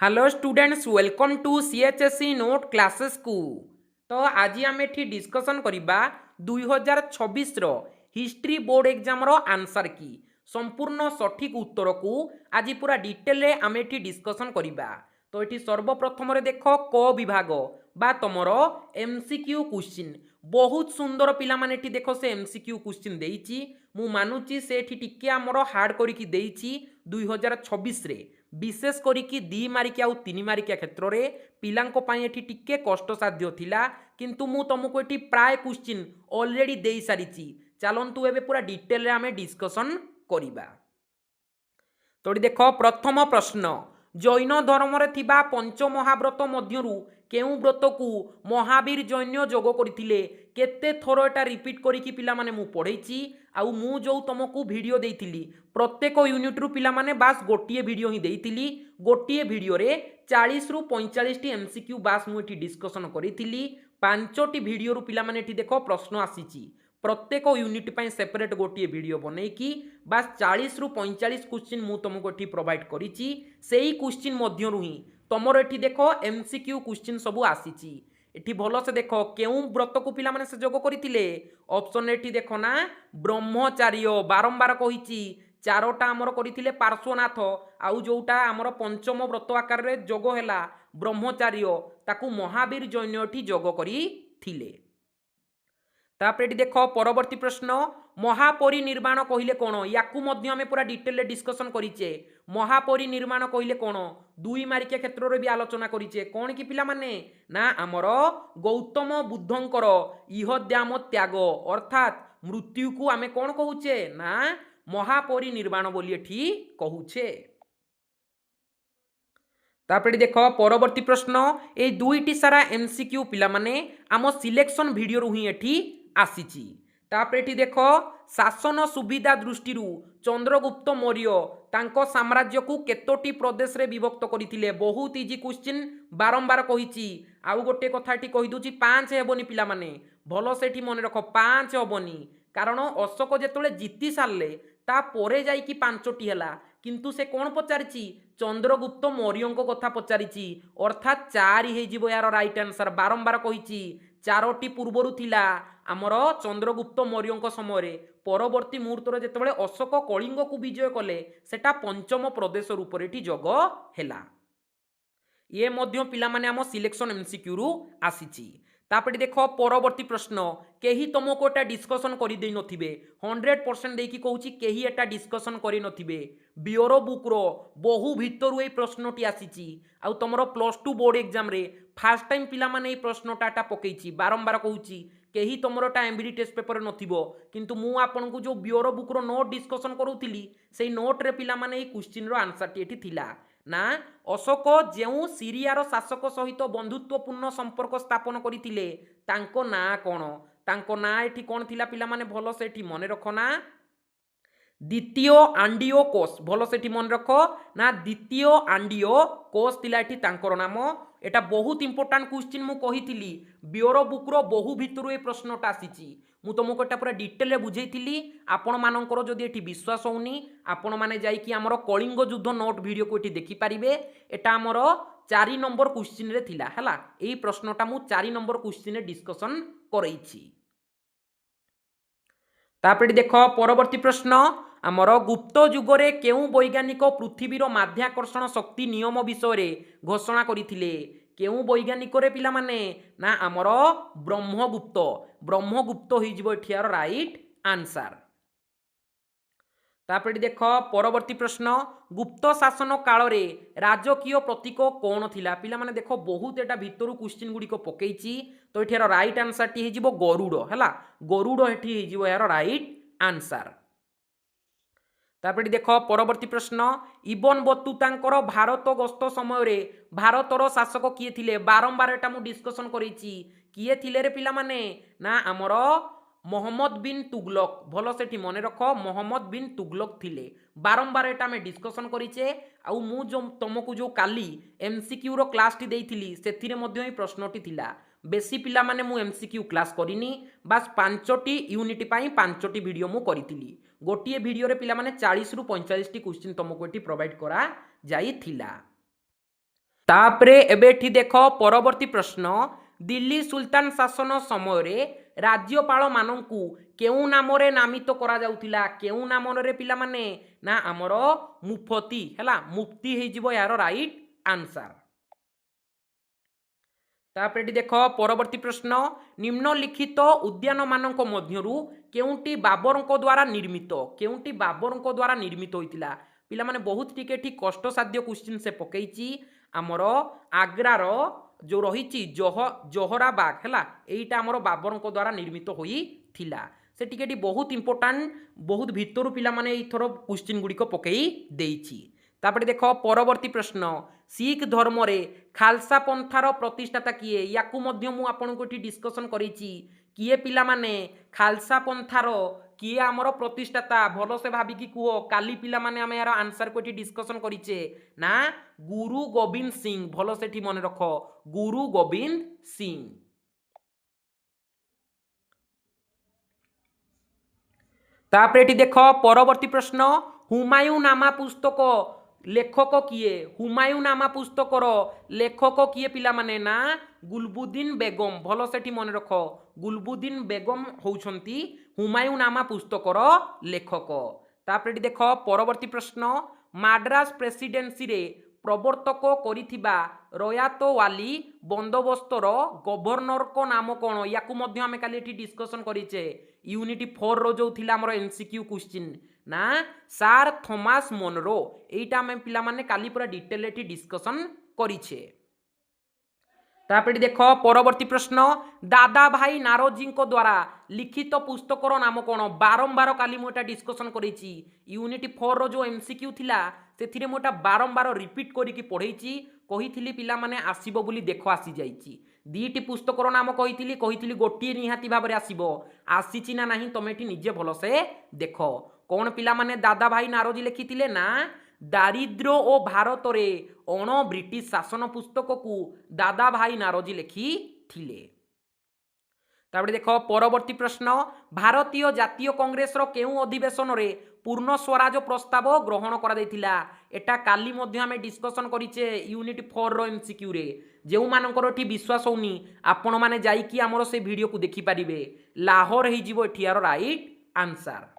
Hello students welcome to CHSE note classes को। तो आज आम एठी डिस्कशन करबा 2026 रो हिस्ट्री बोर्ड एग्जाम रो आंसर की संपूर्ण सठिक उत्तर को आज पूरा डिटेल रे आम एठी डिस्कशन करबा। तो एठी सर्वप्रथम रे देखो क विभाग बा तमर एमसीक्यू क्वेश्चन बहुत सुंदर पिला माने एठी देखो से एमसीक्यू क्वेश्चन देइची मु मानुची से एठी टिके हमरो हार्ड करी की देइची 2026 रे विशेष करिकी 2 मार्किया और 3 मार्किया क्षेत्र में पिलांको पाई एठी टिके कष्टसाध्य थिला किंतु मु तुमको एठी प्राय क्वेश्चन ऑलरेडी देई सारिची। चलंतु एबे पूरा डिटेल रे आमे डिस्कशन करिबा। तो देखो प्रथम प्रश्न जैन धर्म रे थिबा पंच महाव्रत मध्यरु केउ व्रत को महावीर जैन जोग करथिले केते थरो एटा रिपीट करिकी पिला माने मु पढैची आउ मु जो तुमको वीडियो देइथिली प्रत्येक यूनिट रु पिला माने बास गोटिए वीडियो ही देइथिली गोटिए वीडियो रे 40 रु 45 टी एमसीक्यू बास मु एठी डिस्कशन करिथिली 5 टी वीडियो रु पिला माने एठी देखो प्रश्न आसीची प्रत्येक यूनिट पाई सेपरेट गोटे वीडियो बनईकी बास 40 रु 45 क्वेश्चन मु तुमको एठी प्रोवाइड करिची सेही क्वेश्चन मध्यरु ही तमर एठी देखो एमसीक्यू क्वेश्चन सब आसीची एठी भलो से देखो केउ व्रत को पिला माने से जोग करितिले ऑप्शन एठी देखो ना ब्रह्मचार्य बारंबार कहिची चारोटा आमर करितिले पार्श्वनाथ आउ जोटा आमर पंचम व्रत आकार रे जोग हैला ब्रह्मचार्य ताकू महावीर जैन एठी जोग करिथिले। तापर एटी देखो परवर्ती प्रश्न महापरिनिर्वाण कहिले कोन याकू मध्य हमें पूरा डिटेल रे डिस्कशन करिचे महापरिनिर्वाण कहिले कोन 2 मार्किया क्षेत्र रे भी आलोचना करिचे कोन की पिला माने ना हमर गौतम बुद्धंकर इहद्याम त्याग अर्थात मृत्यु को आमे कोन कहूचे ना महापरिनिर्वाण बोली एठी कहूचे। तापर देख परवर्ती प्रश्न ए दुईटी सारा एमसीक्यू पिला माने आम सिलेक्शन वीडियो रु ही एठी आसीची। तापर एठी देख शासन सुविधा दृष्टि चंद्रगुप्त मौर्य तांको साम्राज्य को केतोटी प्रदेश रे विभक्त करथिले बहुत इजी क्वेश्चन बारंबार कहिची आउ गोटे कथा एठी कहि दोची 5 हेबोनी पिला माने भलो सेठी मन रखो 5 हेबोनी कारण अशोक जेतले जीति सारले ता परे जाई कि 5टी हला किंतु से कौन पचारिची चंद्रगुप्त मौर्य कथा पचारिची अर्थात 4 ही जीवो यार राइट आंसर बारंबार कहिची 4टी पूर्वरु थिला आमर चंद्रगुप्त मौर्य समय परवर्ती मुहूर्त जेतेबेले अशोक कलिंग को विजय कले सेटा पंचम प्रदेश रूप रे जोग हैला ये मध्य पिला माने आम सिलेक्शन एमसीक्यू रु आसीची। तापर देख परवर्ती प्रश्न केही तुमको एटा डिस्कशन कर दे नथिबे 100% देकी कहूची केही एटा डिस्कशन करि नथिबे ब्यूरो बुक रो बहु भितरु ए प्रश्नटी आसीची आउ तमरो +2 बोर्ड एग्जाम रे फर्स्ट टाइम पिला माने ए प्रश्नटा पकेइची बारंबार कहूची केही तुमरोटा एमबीडी टेस्ट पेपर नथिबो किंतु मु आपन को जो ब्यूरो बुक रो नोट डिस्कशन करूथिली सेही नोट रे पिला माने ए क्वेश्चन रो आंसर टी एठी थिला ना अशोक जेउ सीरियार शासक सहित बंधुत्वपूर्ण संपर्क स्थापन करथिले तांको ना कोन तांको ना एठी कोन थिला पिला माने भलो से एठी मने रखो ना द्वितीय आंडियोकोस भलो से मन रख ना द्वितीय आंडियोकोस तिला एठी तांकर नाम एटा बहुत इंपोर्टेंट क्वेश्चन मु कहिथिली ब्यूरो बुक रो बहु भितरु ए प्रश्नटा आसीची मु तुमको एटा पूरा डिटेल रे बुझेइथिली आपण मानकर जदी एठी विश्वास होउनी आपण माने जाई कि हमरो कलिंग युद्ध नोट वीडियो को एठी देखि परिबे एटा हमरो 4 नंबर क्वेश्चन रे थिला हला एई प्रश्नटा मु 4 नंबर क्वेश्चन रे डिस्कशन करैछि। तापर देख परवर्ती प्रश्न आमर गुप्त जुगरे केउ वैज्ञानिक पृथ्वीर माध्याकर्षण शक्ति नियम विषय रे घोषणा करथिले केउ वैज्ञानिक रे पिला माने ना आमर ब्रह्मगुप्त होई जिवो एठियार राइट आंसर। तापर देख परवर्ती प्रश्न गुप्त शासन काल रे राजकीय प्रतीक कौन थिला पिला माने देखो बहुत एटा भितरु क्वेश्चन गुडी को पकेइची तो एठियार राइट आंसर टी हे जिवो गरुड़ हला गरुड़ एठी हे जिवो यार राइट आंसर। तापर देख परवर्ती प्रश्न इबन बतुतांकर भारत गस्त समय रे भारतर शासक किए थिले बारंबार एटा मु डिस्कशन करिछि किए थिले रे पिला माने ना आमर मोहम्मद बिन तुगलक भलो सेठी मने रख मोहम्मद बिन तुगलक थिले बारंबार एटा में डिस्कशन करिचे आउ मु जो तुमको जो काली एमसीक्यू रो क्लास टी देइथिली सेथिरे मध्य ही प्रश्नटी थिला बेसी पिला माने मु एमसीक्यू क्लास करिनी बास 5टी यूनिट पाई 5टी वीडियो मु करिथिली गोटिए वीडियो रे पिला माने 40 रु 45 टी क्वेश्चन तुमको एटी प्रोवाइड करा जाई थिला। तापरे एबेठी देख परवर्ती प्रश्न दिल्ली सुल्तान शासन समय राज्यपाल मानकु केउ नामरे नामित करा जाउथिला केउ नामरे पिला माने ना हमर मुफती हैला मुफ्ती हे जिवो यार राइट आंसर। तापरे देख परवर्ती प्रश्न निम्नलिखित उद्यान मानक मध्यरु केउंटी बाबरଙ୍କ द्वारा निर्मित केउंटी बाबरଙ୍କ द्वारा निर्मित होइतिला पिला माने बहुत टिके ठीक कष्ट साध्य क्वेश्चन से पकेइची आमर आग्रार जो रही जोहराबाग है यहीटा आमर बाबरଙ୍କ द्वारा निर्मित होइथिला से टिके बहुत इंपोर्टाट बहुत भितर पिला माने एथर क्वेश्चन गुड़िक पकई देइछि। तापरे देख परवर्ती प्रश्न सिख धर्म रे खालसा पंथार प्रतिष्ठाता किए याकू मध्य मु आपनको एठी डिस्कशन करिछि किए पिला माने खालसा पंथार किए आमर प्रतिष्ठाता भल से भाबिकी कुह काली पिला माने आमे यार आंसर को एठी डिस्कशन करिचे ना गुरु गोविंद सिंह भल से मन रख गुरु गोविंद सिंह। तापरे एठी देख परवर्ती प्रश्न हुमायूं नामा पुस्तक लेखक किए हुमायूं नामा पुस्तकर लेखक किए पिला माने ना गुलबुद्दीन बेगम भल से मन रख गुलबुद्दीन बेगम होउछंती हुमायूं नामा पुस्तकर लेखक। तापरे देख परवर्ती प्रश्न माड्रास प्रेसिडेंसी रे प्रवर्तक करिथिबा रयात वाली बंदोबस्तर गवर्नर को नाम कौन याकू मध्य आमे काली एठी डिस्कशन करिचे यूनिटी 4 रो जो थिला हमर एमसीक्यू क्वेश्चन ना सार थॉमस मोनरो एटा आमे पिला माने काली पूरा डिटेल एठी डिस्कशन करिचे। तापरे देख परवर्ती प्रश्न दादा भाई नारोजी को द्वारा लिखित पुस्तकर नाम कौन बारंबार काली मोटा डिस्कशन करेछि यूनिट 4 रो जो एमसीक्यू थिला सेथिरे मोटा बारंबार रिपीट करिकी पढेछि कहिथिली पिला माने आसीबो बोली देख आसी जाइछि दीटी पुस्तकर नाम कहिथिली गोटिए निहाती भाबरे आसीबो आसीछि ना नाही तमे एठी निजे भलो से देख कौन पिला माने दादा भाई नारोजी लिखिथिले ना दारिद्र्य और भारत रे अण ब्रिटिश शासन पुस्तक को दादा भाई नारोजी लिखी थिले। तापरे देख परवर्ती प्रश्न भारतीय जातीय कांग्रेस रो केउ अधिवेशन रे पूर्ण स्वराज प्रस्ताव ग्रहण करा दैथिला एटा काली मध्य आमे डिस्कशन करिचे यूनिट 4 रो एमसीक्यू रे जेउ मानकर एठी विश्वास होनी आपण माने जाई कि हमरो से वीडियो को देखि परिबे लाहौर हे जिवो एठियार राइट आंसर।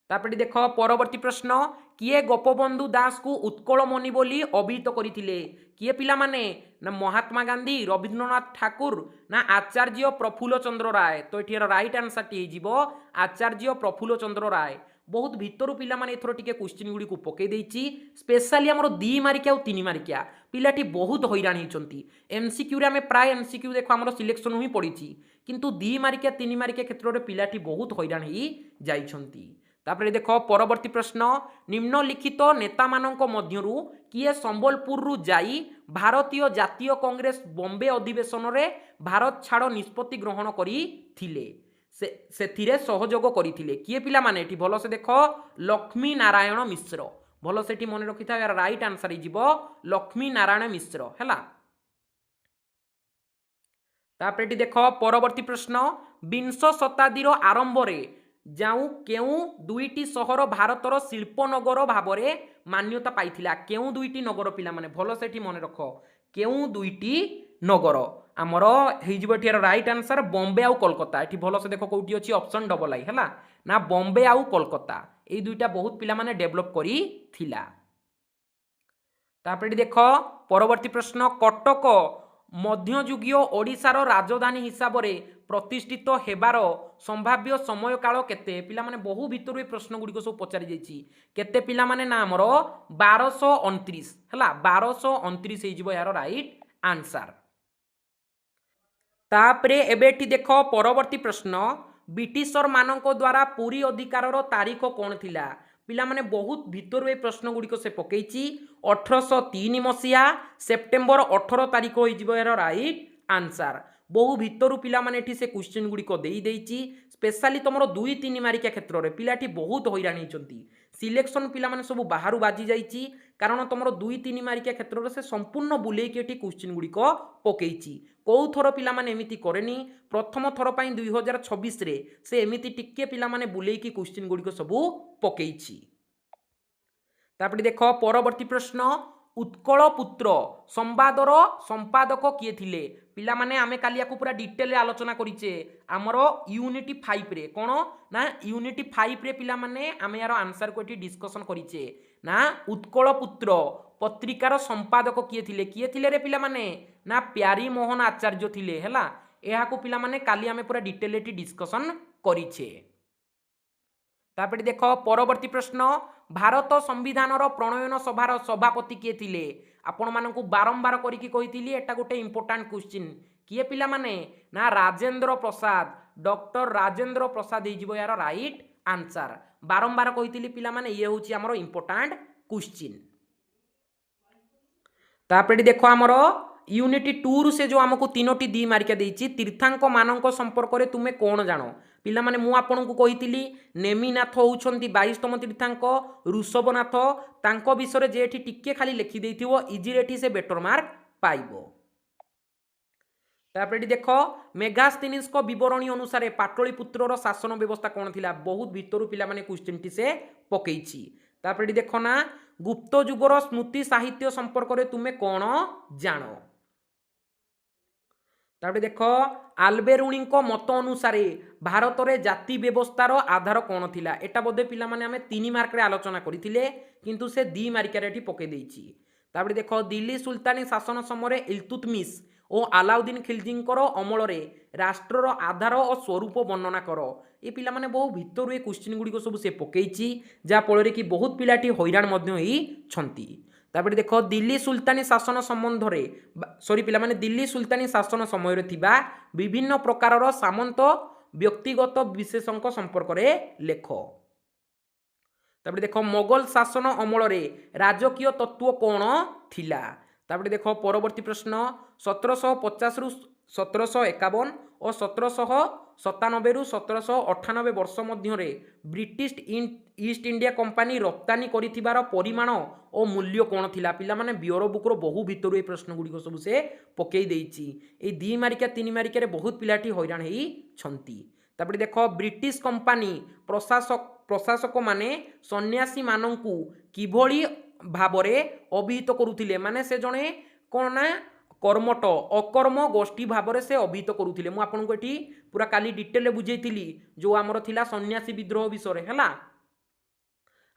तापरे देख परवर्ती प्रश्न किए गोपबंधु दास को उत्कलमणि बोली अभिहित करथिले किए पिला माने ना महात्मा गांधी रवींद्रनाथ ठाकुर ना आचार्य प्रफुल्ल चंद्र राय तो एठियार राइट आंसर टी जिवो आचार्य प्रफुल्ल चंद्र राय बहुत भितर पिला माने एथरो टिके क्वेश्चन गुडी को पके देइछि स्पेशली हमरो 2 मार्किया और 3 मार्किया पिलाटी बहुत हैरान होइचंती एमसीक्यू रे हमें प्राय एमसीक्यू देखो हमरो सिलेक्शन ही पड़ीछि किंतु 2 मार्किया 3 मार्किया क्षेत्र रे पिलाटी बहुत हैरान ही जाइछंती। तापरे देख परवर्ती प्रश्न निम्नलिखित नेता मानक मध्यरु किए संबलपुर रु जाई भारतीय जातीय कांग्रेस बॉम्बे अधिवेशन रे भारत छाड़ निष्पत्ति ग्रहण करी थिले सेथिरे सहयोग करिथिले किए पिला माने एठी भलो से देख लक्ष्मी नारायण मिश्र भलो से एठी मने रखिथा यार राइट आंसर ही जिवो लक्ष्मी नारायण मिश्र हैला। तापरे एठी देख परवर्ती प्रश्न 20 शताब्दी रो आरंभ रे जाऊ केउ दुईटी सहर भारतर शिल्पनगर भावरे मान्यता पाइथिला केउ दुईटी नगर पिला माने भलो सेठी मने रख केउ दुईटी नगर आमर हेजिबो एठी राइट आंसर बॉम्बे आउ कोलकाता एठी भलो से देखो कोठी अछि ऑप्शन डबल आई हैला ना बॉम्बे आउ कोलकाता ए दुईटा बहुत पिला माने डेवलप करी थिला। तापरे देख परवर्ती प्रश्न कटक मध्ययुगीय ओडिशार राजधानी हिसाब से प्रतिष्ठित हेबार संभाव्य समय काल केते पिला माने बहु भितर प्रश्न गुड़िक सब पचारि जाइछि केते पिला माने ना हमर 1229 हैला 1229 हे जिवो यार राइट आंसर। तापरे एबेठी देख परवर्ती प्रश्न ब्रिटिशर मानक द्वारा पुरी अधिकार तारीख कौन थिला पिला माने बहुत भितर ए प्रश्न गुड़िक से पकेइछि 1803 मसीहा सेप्टेम्बर 18 तारीख हो जिवो यार राइट आंसर बहु भितर पिला माने एठी से क्वेश्चन गुड़िक देई देइछि स्पेशली तुमरो 2-3 मार्किया क्षेत्र रे पिलाटी बहुत हैरान होइचंती सिलेक्शन पिला माने सब बाहरु बाजी जाइछि कारण तुमरो 2-3 मार्किया क्षेत्र रे से संपूर्ण बुलेई के एठी क्वेश्चन गुड़िक पकेइछि कौ थर पिला माने एमिति करेनी प्रथम थर पई 2026 रे से एमिति टिके पिला माने बुलेई की क्वेश्चन गुड़िक सब पकेइछि। तापरे देख परवर्ती प्रश्न उत्कल पुत्र संवादर संपादक किए थिले पिला माने आमे काली याकू पूरा डिटेल आलोचना करिचे आमर यूनिट 5 रे कोन ना यूनिट 5 रे पिला माने आमे यार आंसर को एठी डिस्कशन करिचे ना उत्कल पुत्र पत्रिकार संपादक किए थिले रे पिला माने ना प्यारी मोहन आचार्य थिले हैला एहाकू पिला माने काली आमे पूरा डिटेल एठी डिस्कशन करिचे। तापर देख परवर्ती प्रश्न भारत संविधान प्रणयन सभार सभापति किए थिले आपण मानकू बारंबार करिकी कहिथिली एटा गोटे इंपोर्टेंट क्वेश्चन किए पिला माने ना राजेंद्र प्रसाद डॉक्टर राजेंद्र प्रसाद हो यार राइट आंसर बारंबार कहिथिली पिला माने ये होची हमरो इंपोर्टेंट क्वेश्चन। तापर देखो आमर यूनिट 2 रु से जो आमको तीनोटी दी मार्किया देइछि तीर्थांक मानक संपर्क रे तुमे कोन जानो पिला माने मु आपनकू कहिथिली नेमिनाथ होउछंती 22तम तीर्थांक ऋषभनाथ तांको विषय जे एठी टिके खाली लिखि देइथिवो इजी रेठी से बेटर मार्क पाइबो। तापर देख मेघास्तिनिस बरणी अनुसार पाटलिपुत्र शासन व्यवस्था कौन थिला बहुत भितर पिला माने क्वेश्चन टी से पकेइछि। तापर देख ना गुप्त जुगर स्मृति साहित्य संपर्क रे तुमे कौन जानो तापर देख आल्बेरुणी मत अनुसार भारत में जाति व्यवस्थार आधार कौन थिला एटा बोधे पिला माने आमे 3 मार्क रे आलोचना करथिले किंतु से 2 मार्क रे एठी पके देइछि। तापर देख दिल्ली सुल्तानी शासन समय इल्तुतमिश और अलाउद्दीन खिलजींकर अमल रे राष्ट्रर आधार और स्वरूप वर्णना कर ये पिला माने बहु भितर ये क्वेश्चन गुड़िक सब से पकेइछि जा फल कि बहुत पिलाटी हैरान मध्य होई छंती। तापर देख दिल्ली सुल्तानी शासन संबंध रे सॉरी पिला माने दिल्ली सुल्तानी शासन समय रे थिबा विभिन्न प्रकारर सामंत व्यक्तिगत विशेषक संपर्क रे लेख। तापर देख मोगल शासन अमल रे राजकीय तत्व कौन थिला तापर देख परवर्ती प्रश्न 1750 रु 1751 और 1797 रु 1798 वर्ष मध्य ब्रिटिश ईस्ट इंडिया कंपनी रप्तानी करिथिबार परिमाण और मूल्य कौन थिला पिला माने बियर बुक रो बहु भितर ए प्रश्न गुड़िक सब से पकई देइछि ए 2 मार्किया 3 मार्किया रे बहुत पिलाटी हैरान हेई छंती। तापर देख ब्रिटिश कंपनी प्रशासक माने सन्यासी मानंकु किभली भावरे अभिहित करुथिले माने से जणे कोन ना कर्मठ अकर्म गोष्ठी भाव से अभिहित करुथिले मु आपनको एठी पूरा काली डिटेल बुझेइथिली जो आमर थिला सन्यासी विद्रोह विषय हैला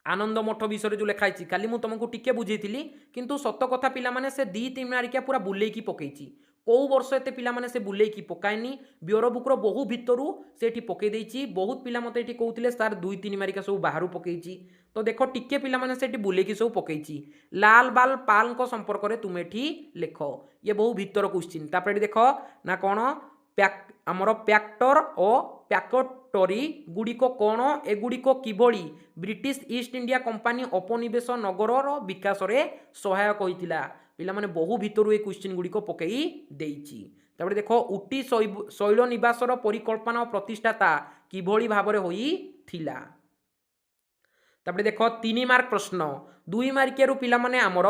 आनंद मठ विषय जो लिखाई खाली मु तुमको टिके बुझेइथिली किंतु सत कथा पिला माने से 2-3 मार्किया पूरा बुलेकी पकेइछि कौ वर्ष एते पिला माने से बुलेकी पकाएनी बियर बुक्र बहु भितरु से एठी पकई देइछि बहुत पिला मते एठी कहउथिले सर 2-3 मार्किया सब बाहरु पकेइछि तो देख टिके पिला माने से एठी बुलेकी सब पकेइछि लाल बाल पाल को संपर्क रे तुम एठी लेख ये बहु भितर क्वेश्चन। तापर देख ना कौन आमर पैक्टर और पैकेटरी गुड़िक कौन एगुड़िक किभली ब्रिटिश ईस्ट इंडिया कंपनी उपनिवेश नगर विकास रे सहायक होइतिला पिला माने बहु भितर ए क्वेश्चन गुड़िक पकई देइछि। तापर देख उटी शैल निवासर परिकल्पना और प्रतिष्ठाता किभली भाबरे होई थिला। तापर देख 3 मार्क प्रश्न 2 मार्किया पिला माने आमर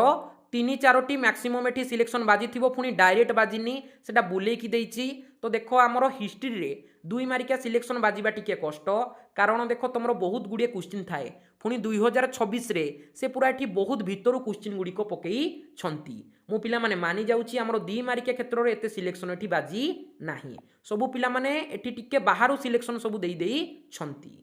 3-4टी मैक्सिमम एठी सिलेक्शन बाजी थिबो पुनी डायरेक्ट बाजिनी सेटा बुलेकी देइछि तो देख आमर हिस्ट्री रे 2 मार्किया सिलेक्शन बाजिबा टिके कष्ट कारण देख तुमरो बहुत गुड़िए क्वेश्चन थाए पुनी 2026 रे से पूरा एठी बहुत भितरु क्वेश्चन गुड़िक पकई छंती मु पिला माने मानि जाउछि आमर 2 मार्किया क्षेत्र रे एते सिलेक्शन एठी बाजी नाही सबु पिला माने एठी टिके बाहरु सिलेक्शन सबु देई देई छंती।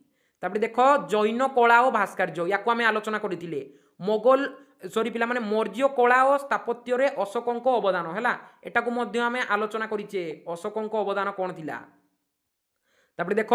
तापर देख जैन कला और भास्कर्य याको आमे आलोचना करिथिले मोगल सॉरी पिला माने मौर्य कला और स्थापत्य रे अशोकंक अवदान हैला एटा को मध्य आमे आलोचना करिचे अशोकंक अवदान कोन थिला। तापर देख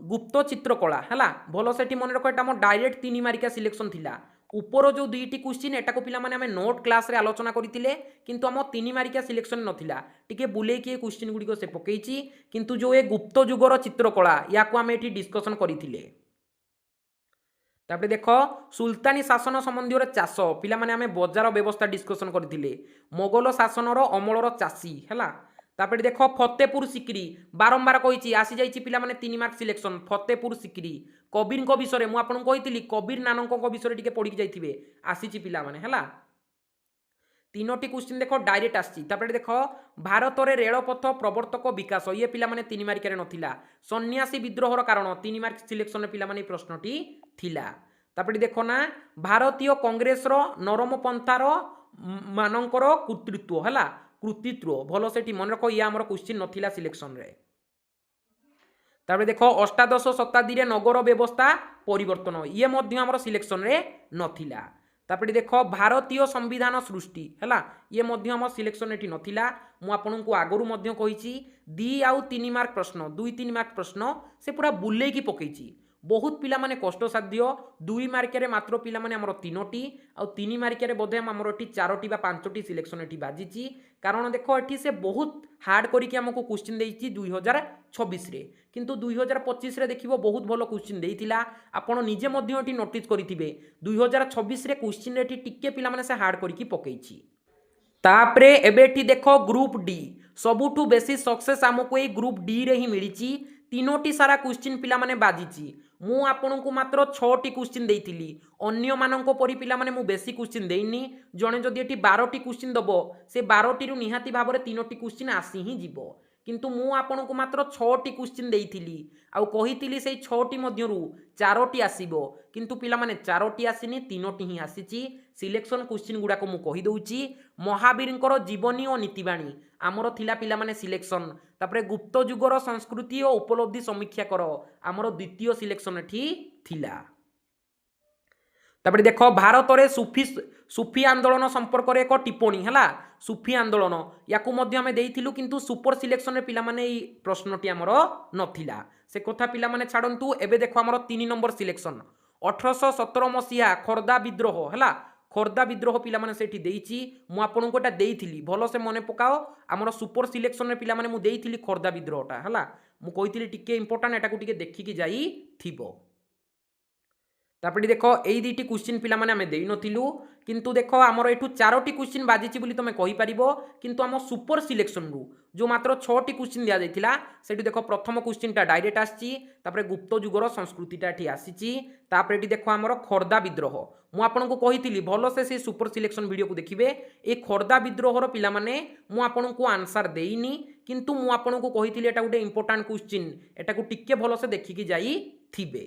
गुप्त चित्रकला हैला भलो सेठी मन रखो एटा हमर डायरेक्ट 3 मार्किया सिलेक्शन थिला ऊपर जो 2टी क्वेश्चन एटा को पिला माने आमे नोट क्लास रे आलोचना करिथिले किंतु हम 3 मार्किया सिलेक्शन नथिला टिके बुले की क्वेश्चन गुडी को से पकेइची किंतु जो ए गुप्त जुगर चित्रकला याको आमे एठी डिस्कशन करिथिले। तापर देख सुल्तानी शासन संबंधी चाष पिला माने आमे बजार व्यवस्था डिस्कशन करथिले मोगल शासनर अमलर चाषी हैला। तापर देख फतेपुर सिक्री बारंबार कहिछि आसी जाइछि पिला माने 3 mark selection Fatehpur secrete Kabir को विषय मु आपन कहिथिली कबीर नानक को विषय टिके पढि जाइथिबे आसीछि पिला माने हैला 3टी क्वेश्चन देख डायरेक्ट आछि। तापर देख भारत रे रेलपथ प्रवर्तक विकास ये पिला माने 3 मार्क रे नथिला सन्यासी विद्रोहर कारण 3 मार्क सिलेक्शन रे पिला माने प्रश्नटी थिला। तापर देख ना भारतीय कांग्रेस नरम पंथार मानकर कर्तृत्व है कृतित्व भल से मन रख ये आम क्वेश्चन नाला सिलेक्शन रे। तापर देख अष्टादश शताब्दी नगर व्यवस्था परिवर्तन ये आम सिलेक्शन रे नथिला। तापर देख भारतीय संविधान सृष्टि है ये आम सिलेक्शन एटी नथिला। मु आपनको आगरू कही दी आउ 3 मार्क प्रश्न 2-3 मार्क प्रश्न से पूरा बुले की पकईची बहुत पिला माने कष्टसाध्य 2 मार्क मात्र पिला माने हमर 3टी आउ 3 मार्क बोधे हमर एटी 4टी बा 5टी सिलेक्शन एटी बाजिची कारण देख एटी से बहुत हार्ड करिके हमको क्वेश्चन देइची 2026 रे किंतु 2025 रे देखिबो बहुत भलो क्वेश्चन देइतिला आपण निजे मध्ये एटी नोटिस करिथिबे 2026 रे क्वेश्चन एटी टिके पिला माने से हार्ड करिके पकईची। तापरे एबेठी देखो ग्रुप डी सबुठु बेसी सक्सेस आमको ये ग्रुप डी रे ही मिली 3टी सारा क्वेश्चन पिला माने बाजिची मु आपनको मात्र 6टी क्वेश्चन देइथिली अन्य माननको परि पिला माने मु बेसी क्वेश्चन देइनी जणे जदि एठी 12टी क्वेश्चन दबो से 12टी रु निहाती भाबरे 3टी क्वेश्चन आसी ही जिवो किंतु मु आपनको मात्र 6टी क्वेश्चन देइथिली आउ कहिथिली सेई 6टी मध्यरु 4टी आसीबो किंतु पिला माने 4टी आसीनी 3टी ही आसीची। सिलेक्शन क्वेश्चन गुडा को मु कहि दउची महावीरंकर जीवनी और नीतिबाणी आमर थिला पिला माने सिलेक्शन तापरे गुप्त युगर संस्कृति और उपलब्धि समीक्षा कर आमर द्वितीय सिलेक्शन एठी थिला। तापर देख भारत में सुफी आंदोलन संपर्क में एक टिप्पणी है सुफी आंदोलन या आम देइथिलु किंतु सुपर सिलेक्शन रे पिला माने ई प्रश्नटी आमर नथिला से कथा पिला माने छाड़ंतु। एबे देखो आमर 3 नंबर सिलेक्शन 1817 मसीहा खोर्धा विद्रोह है खोर्धा विद्रोह पिला माने सेठी देइची मु आपनको एटा देइथिली भलो से मने पकाओ आमर सुपर सिलेक्शन रे पिला माने मु देइथिली खोर्धा विद्रोहटा है मु कहिथिली टिके इंपोर्टेंट एटा को टिके देखिकी जाई थिबो। तापरे देख यही 2टी क्वेश्चन पिला माने आमे देइ नथिलु किंतु देख आमर एठू 4टी क्वेश्चन बाजिची बोली तमे कहि परिबो किंतु आम सुपर सिलेक्शन रु जो मात्र 6टी क्वेश्चन दिया जाइथिला सेठी देखो प्रथम क्वेश्चनटा डायरेक्ट आसीची तापरे गुप्त युगर संस्कृतिटा एठी आसीची तापरे एठी देखो आमर खोर्धा विद्रोह मु आपनको कहिथिली भलो से सुपर सिलेक्शन वीडियो को देखिबे ए खोर्धा विद्रोह रो पिला माने मु आपनको आंसर देइनी किंतु मु आपनको कहिथिली एटा गुटे इंपोर्टेंट क्वेश्चन एटा को टिके भलो से देखिकी जाई थिबे।